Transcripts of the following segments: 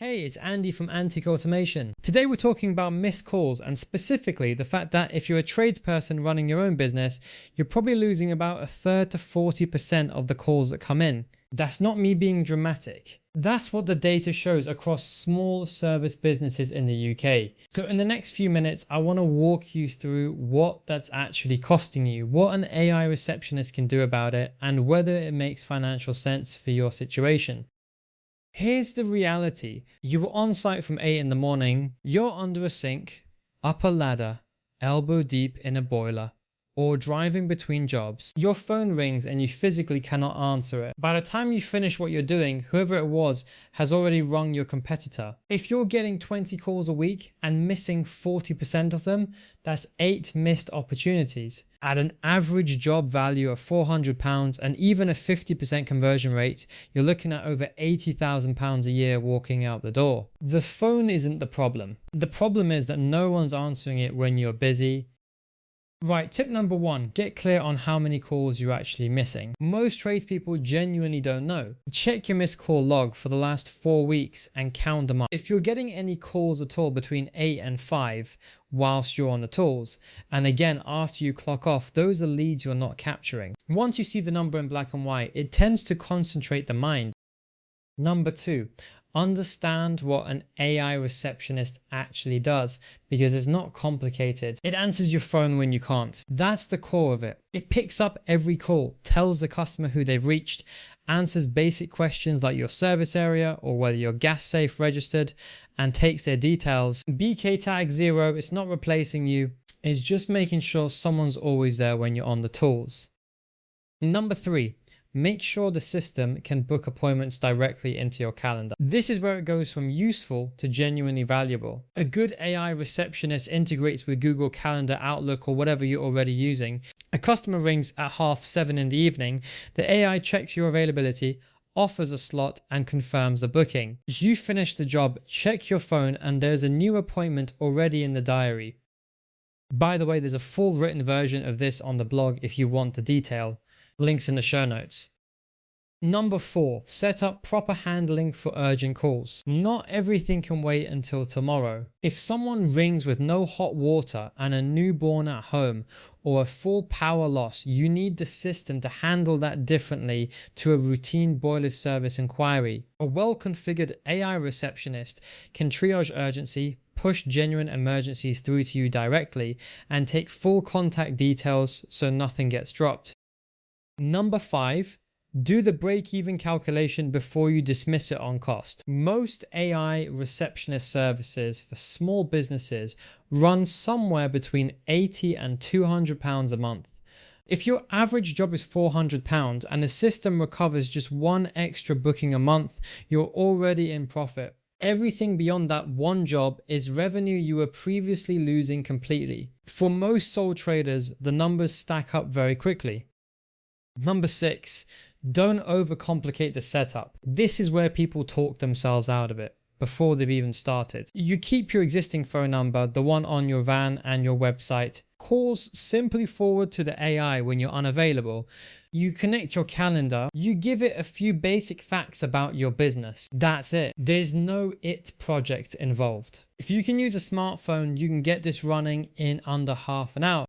Hey, it's Andy from Antek Automation. Today we're talking about missed calls and specifically the fact that if you're a tradesperson running your own business, you're probably losing about 1/3 to 40% of the calls that come in. That's not me being dramatic. That's what the data shows across small service businesses in the UK. So in the next few minutes, I want to walk you through what that's actually costing you, what an AI receptionist can do about it, and whether it makes financial sense for your situation. Here's the reality. You were on site from 8 in the morning, you're under a sink, up a ladder, elbow deep in a boiler, or driving between jobs. Your phone rings and you physically cannot answer it. By the time you finish what you're doing, whoever it was has already rung your competitor. If you're getting 20 calls a week and missing 40% of them, that's 8 missed opportunities. At an average job value of £400 and even a 50% conversion rate, you're looking at over £80,000 a year walking out the door. The phone isn't the problem. The problem is that no one's answering it when you're busy. Right, tip number 1, get clear on how many calls you're actually missing. Most tradespeople genuinely don't know. Check your missed call log for the last 4 weeks and count them up. If you're getting any calls at all between 8 and 5 whilst you're on the tools, and again after you clock off, those are leads you're not capturing. Once you see the number in black and white, it tends to concentrate the mind. Number 2, understand what an AI receptionist actually does, because it's not complicated. It answers your phone when you can't. That's the core of it. It picks up every call, tells the customer who they've reached, answers basic questions like your service area or whether your gas safe registered, and takes their details. BK tag 0, it's not replacing you, it's just making sure someone's always there when you're on the tools. Number 3, make sure the system can book appointments directly into your calendar. This is where it goes from useful to genuinely valuable. A good AI receptionist integrates with Google Calendar, Outlook, or whatever you're already using. A customer rings at 7:30 in the evening, the AI checks your availability, offers a slot and confirms the booking. As you finish the job, check your phone and there's a new appointment already in the diary. By the way, there's a full written version of this on the blog if you want the detail. Links in the show notes. Number 4, set up proper handling for urgent calls. Not everything can wait until tomorrow. If someone rings with no hot water and a newborn at home or a full power loss, you need the system to handle that differently to a routine boiler service inquiry. A well-configured AI receptionist can triage urgency, push genuine emergencies through to you directly, and take full contact details so nothing gets dropped. Number 5, do the break-even calculation before you dismiss it on cost. Most AI receptionist services for small businesses run somewhere between £80 and £200 a month. If your average job is £400 and the system recovers just one extra booking a month, you're already in profit. Everything beyond that one job is revenue you were previously losing completely. For most sole traders, the numbers stack up very quickly. Number 6, don't overcomplicate the setup. This is where people talk themselves out of it before they've even started. You keep your existing phone number, the one on your van and your website. Calls simply forward to the AI when you're unavailable. You connect your calendar. You give it a few basic facts about your business. That's it. There's no IT project involved. If you can use a smartphone, you can get this running in under half an hour.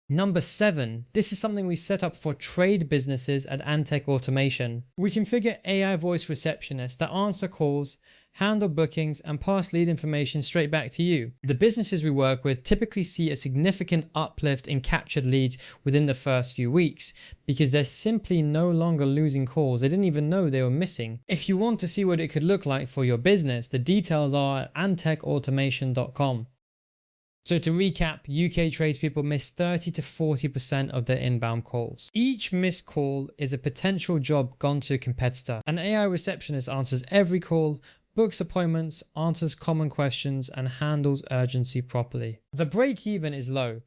Number 7, this is something we set up for trade businesses at Antek Automation. We configure AI voice receptionists that answer calls, handle bookings and pass lead information straight back to you. The businesses we work with typically see a significant uplift in captured leads within the first few weeks because they're simply no longer losing calls they didn't even know they were missing. If you want to see what it could look like for your business, the details are at antekautomation.com. So to recap, UK tradespeople miss 30 to 40% of their inbound calls. Each missed call is a potential job gone to a competitor. An AI receptionist answers every call, books appointments, answers common questions, and handles urgency properly. The break-even is low,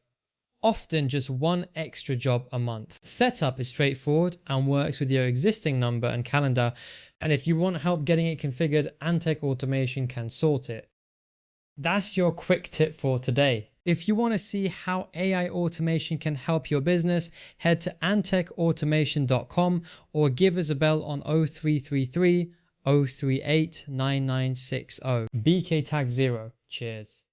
often just one extra job a month. Setup is straightforward and works with your existing number and calendar, and if you want help getting it configured, Antek Automation can sort it. That's your quick tip for today. If you want to see how AI automation can help your business, head to antekautomation.com or give us a bell on 0333 038 9960. BK tag 0. Cheers.